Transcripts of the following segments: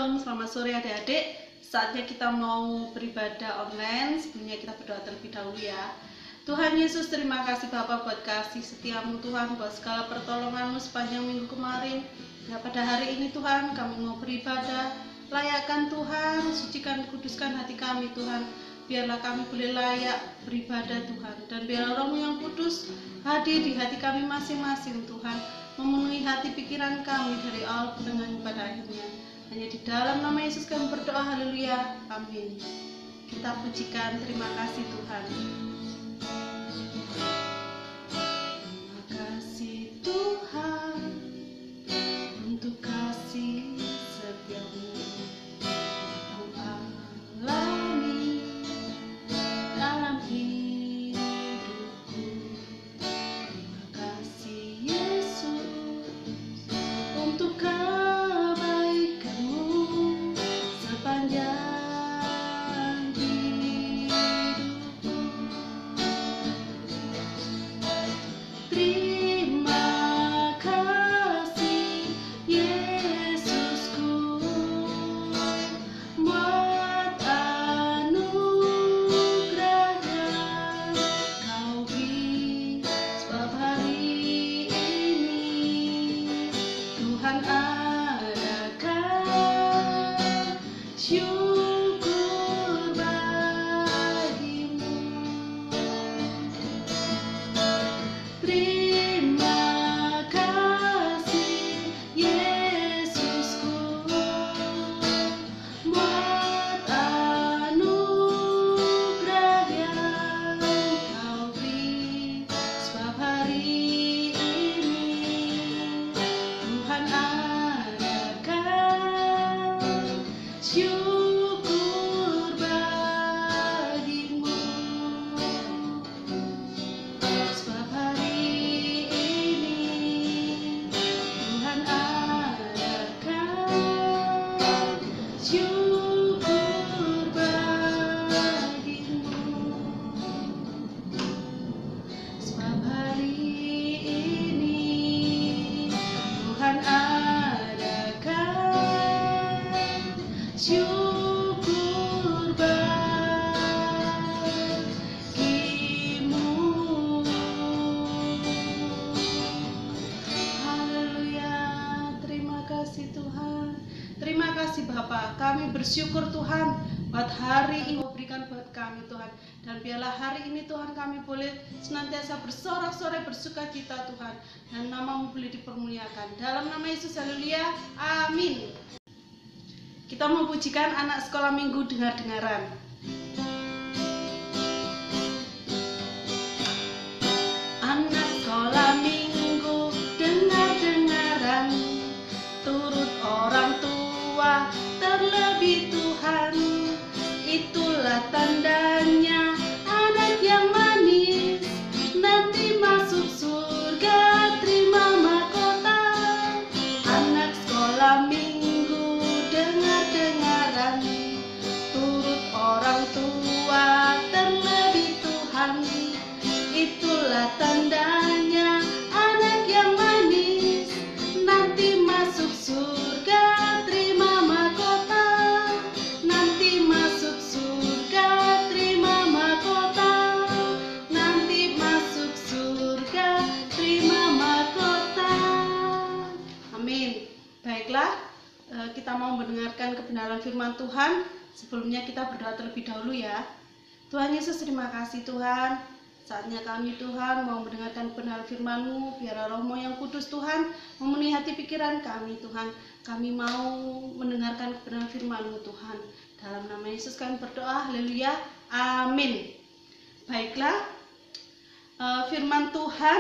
Shalom, selamat sore adik-adik. Saatnya kita mau beribadah online. Sebelumnya kita berdoa terlebih dahulu ya. Tuhan Yesus, terima kasih Bapa buat kasih setiamu Tuhan, buat segala pertolonganmu sepanjang minggu kemarin. Ya, pada hari ini Tuhan kami mau beribadah. Layakkan Tuhan, sucikan, kuduskan hati kami Tuhan. Biarlah kami boleh layak beribadah Tuhan. Dan biarlah Roh-Mu yang kudus hadir di hati kami masing-masing Tuhan. Memenuhi hati pikiran kami dari awal pertengahan pada akhirnya. Hanya di dalam nama Yesus kami berdoa, haleluya, amin. Kita pujikan, terima kasih Tuhan. Terima kasih Tuhan untuk kasih setiamu yang kau alami dalam hidupku. Terima kasih Yesus untuk kebaikanmu sepanjang hidupku. Terima kasih Yesusku buat anugerah yang kau beri, sebab hari ini Tuhan adakan syukur bagimu. Terima kasih Yesusku buat anugerah yang kau beri, sebab hari ini Tuhan adakan syukur bagimu. Sebab hari ini Tuhan adakan syukur bagimu. Sebab hari ini Tuhan adakan syukur bagimu. Haleluya, terima kasih Tuhan. Terima kasih Bapa, kami bersyukur Tuhan buat hari ini berikan buat kami Tuhan. Dan biarlah hari ini Tuhan kami boleh senantiasa bersorak-sorai bersuka cita Tuhan. Dan nama-Mu boleh dipermuliakan. Dalam nama Yesus, haleluya, amin. Kita memujikan anak sekolah minggu dengar-dengaran. Anak sekolah minggu dengar-dengaran, turut orang tua terlebih Tuhan. Itulah tandanya anak yang manis, nanti masuk surga terima mahkota. Anak sekolah minggu dengar-dengaran, turut orang tua terlebih Tuhan. Itulah tandanya anak yang manis, nanti masuk surga terima mahkota. Nanti masuk surga terima mahkota. Nanti masuk surga terima mahkota. Amin. Baiklah, kita mau mendengarkan kebenaran firman Tuhan. Sebelumnya kita berdoa terlebih dahulu ya. Tuhan Yesus, terima kasih Tuhan. Saatnya kami Tuhan mau mendengarkan kebenaran firman-Mu. Biarlah Roh-Mu yang kudus Tuhan memenuhi hati pikiran kami Tuhan. Kami mau mendengarkan kebenaran firman-Mu Tuhan. Dalam nama Yesus kami berdoa, haleluya, amin. Baiklah, firman Tuhan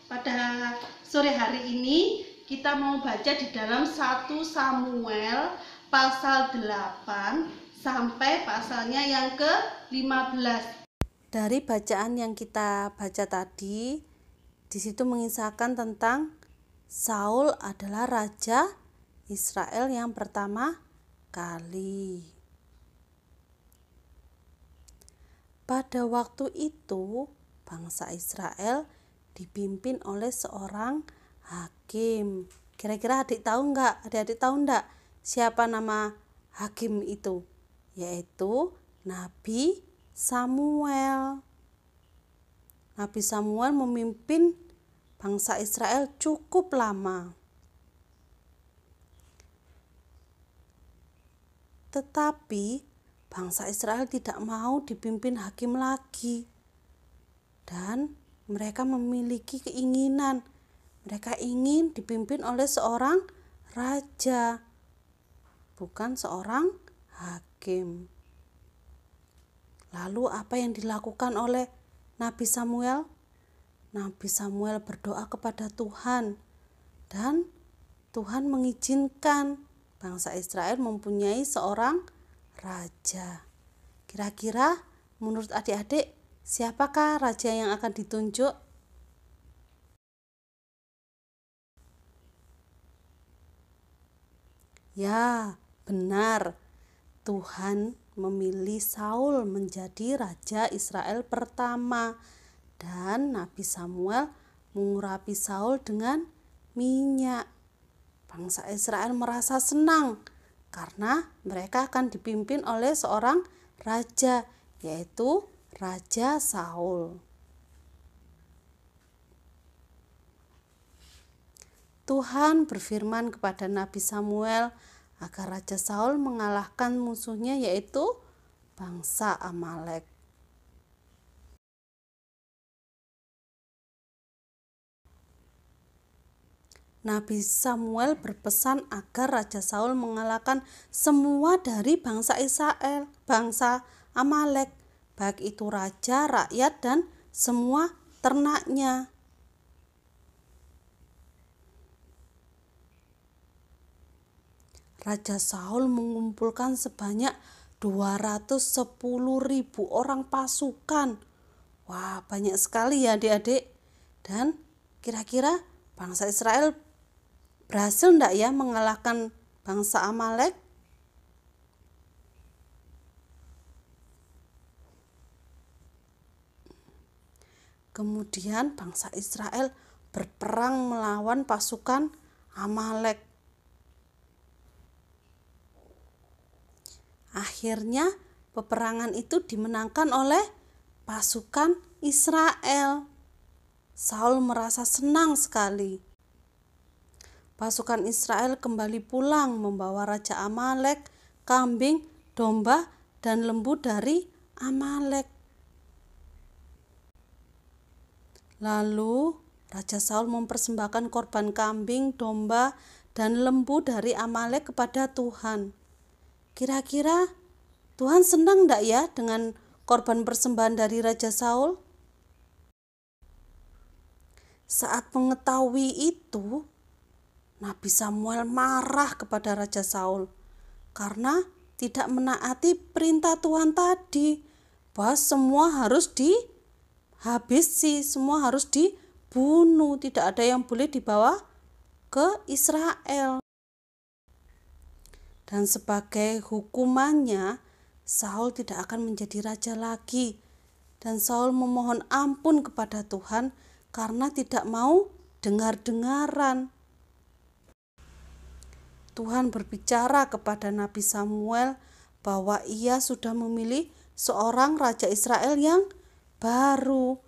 pada sore hari ini kita mau baca di dalam 1 Samuel pasal 8 sampai pasalnya yang ke-15. Dari bacaan yang kita baca tadi, di situ mengisahkan tentang Saul adalah raja Israel yang pertama kali. Pada waktu itu, bangsa Israel dipimpin oleh seorang hakim. Kira-kira adik-adik tahu enggak siapa nama hakim itu? Yaitu Nabi Samuel. Nabi Samuel memimpin bangsa Israel cukup lama. Tetapi bangsa Israel tidak mau dipimpin hakim lagi. Dan mereka memiliki keinginan. Mereka ingin dipimpin oleh seorang raja, bukan seorang hakim. Lalu apa yang dilakukan oleh Nabi Samuel? Nabi Samuel berdoa kepada Tuhan dan Tuhan mengizinkan bangsa Israel mempunyai seorang raja. Kira-kira menurut adik-adik siapakah raja yang akan ditunjuk? Ya, benar. Tuhan memilih Saul menjadi raja Israel pertama. Dan Nabi Samuel mengurapi Saul dengan minyak. Bangsa Israel merasa senang karena mereka akan dipimpin oleh seorang raja, yaitu Raja Saul. Tuhan berfirman kepada Nabi Samuel agar Raja Saul mengalahkan musuhnya, yaitu bangsa Amalek. Nabi Samuel berpesan agar Raja Saul mengalahkan semua dari bangsa Israel, bangsa Amalek, baik itu raja, rakyat, dan semua ternaknya. Raja Saul mengumpulkan sebanyak 210.000 orang pasukan. Wah, banyak sekali ya adik-adik. Dan kira-kira bangsa Israel berhasil enggak ya mengalahkan bangsa Amalek? Kemudian bangsa Israel berperang melawan pasukan Amalek. Akhirnya peperangan itu dimenangkan oleh pasukan Israel. Saul merasa senang sekali. Pasukan Israel kembali pulang membawa Raja Amalek, kambing, domba, dan lembu dari Amalek. Lalu Raja Saul mempersembahkan korban kambing, domba, dan lembu dari Amalek kepada Tuhan. Kira-kira Tuhan senang enggak ya dengan korban persembahan dari Raja Saul? Saat mengetahui itu, Nabi Samuel marah kepada Raja Saul karena tidak menaati perintah Tuhan tadi, bahwa semua harus dihabisi, semua harus dibunuh, tidak ada yang boleh dibawa ke Israel. Dan sebagai hukumannya, Saul tidak akan menjadi raja lagi. Dan Saul memohon ampun kepada Tuhan karena tidak mau dengar-dengaran. Tuhan berbicara kepada Nabi Samuel bahwa ia sudah memilih seorang raja Israel yang baru.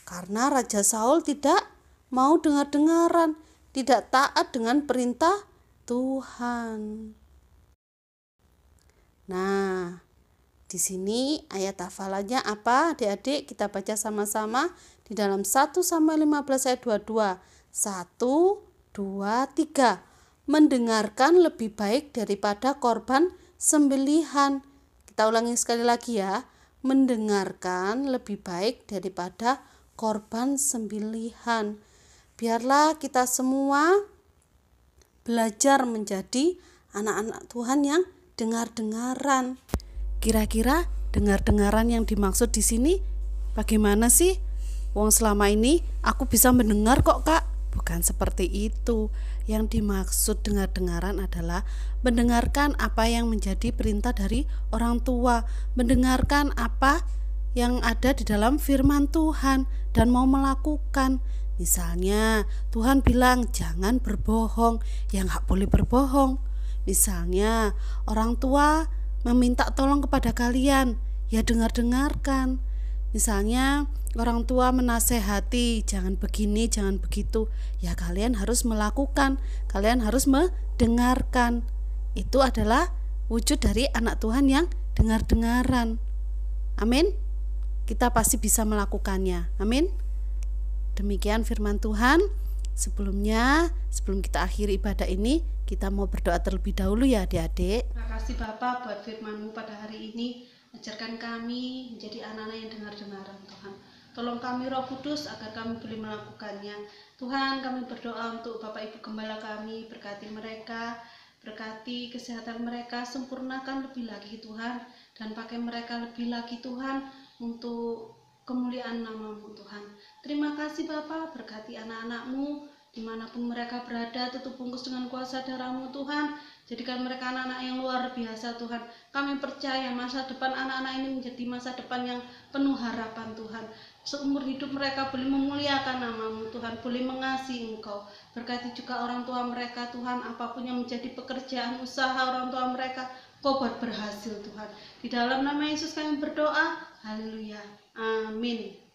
Karena Raja Saul tidak mau dengar-dengaran, tidak taat dengan perintah Tuhan. Nah, di sini ayat hafalannya apa adik-adik? Kita baca sama-sama di dalam 1 Samuel 15 ayat 22. 1, 2, 3. Mendengarkan lebih baik daripada korban sembelihan. Kita ulangi sekali lagi ya. Mendengarkan lebih baik daripada korban sembelihan. Biarlah kita semua belajar menjadi anak-anak Tuhan yang dengar-dengaran. Kira-kira dengar-dengaran yang dimaksud di sini bagaimana sih? Wong selama ini aku bisa mendengar kok, Kak. Bukan seperti itu. Yang dimaksud dengar-dengaran adalah mendengarkan apa yang menjadi perintah dari orang tua, mendengarkan apa yang ada di dalam firman Tuhan dan mau melakukan. Misalnya Tuhan bilang jangan berbohong, ya nggak boleh berbohong. Misalnya orang tua meminta tolong kepada kalian, ya dengar-dengarkan. Misalnya orang tua menasehati, jangan begini, jangan begitu, ya kalian harus melakukan, kalian harus mendengarkan. Itu adalah wujud dari anak Tuhan yang dengar-dengaran. Amin. Kita pasti bisa melakukannya. Amin. Demikian firman Tuhan. Sebelum kita akhiri ibadah ini, kita mau berdoa terlebih dahulu ya adik-adik. Terima kasih Bapak buat firman-Mu pada hari ini. Ajarkan kami menjadi anak-anak yang dengar-dengaran Tuhan. Tolong kami Roh Kudus agar kami boleh melakukannya. Tuhan, kami berdoa untuk Bapak Ibu Gembala kami, berkati mereka, berkati kesehatan mereka, sempurnakan lebih lagi Tuhan, dan pakai mereka lebih lagi Tuhan untuk kemuliaan nama-Mu Tuhan. Terima kasih Bapa, berkati anak-anak-Mu dimanapun mereka berada, tutup bungkus dengan kuasa darah-Mu Tuhan. Jadikan mereka anak-anak yang luar biasa Tuhan. Kami percaya masa depan anak-anak ini menjadi masa depan yang penuh harapan Tuhan. Seumur hidup mereka boleh memuliakan nama-Mu Tuhan, boleh mengasihi Engkau. Berkati juga orang tua mereka Tuhan, apapun yang menjadi pekerjaan usaha orang tua mereka, Kau buat berhasil Tuhan. Di dalam nama Yesus kami berdoa. Haleluya. Amin.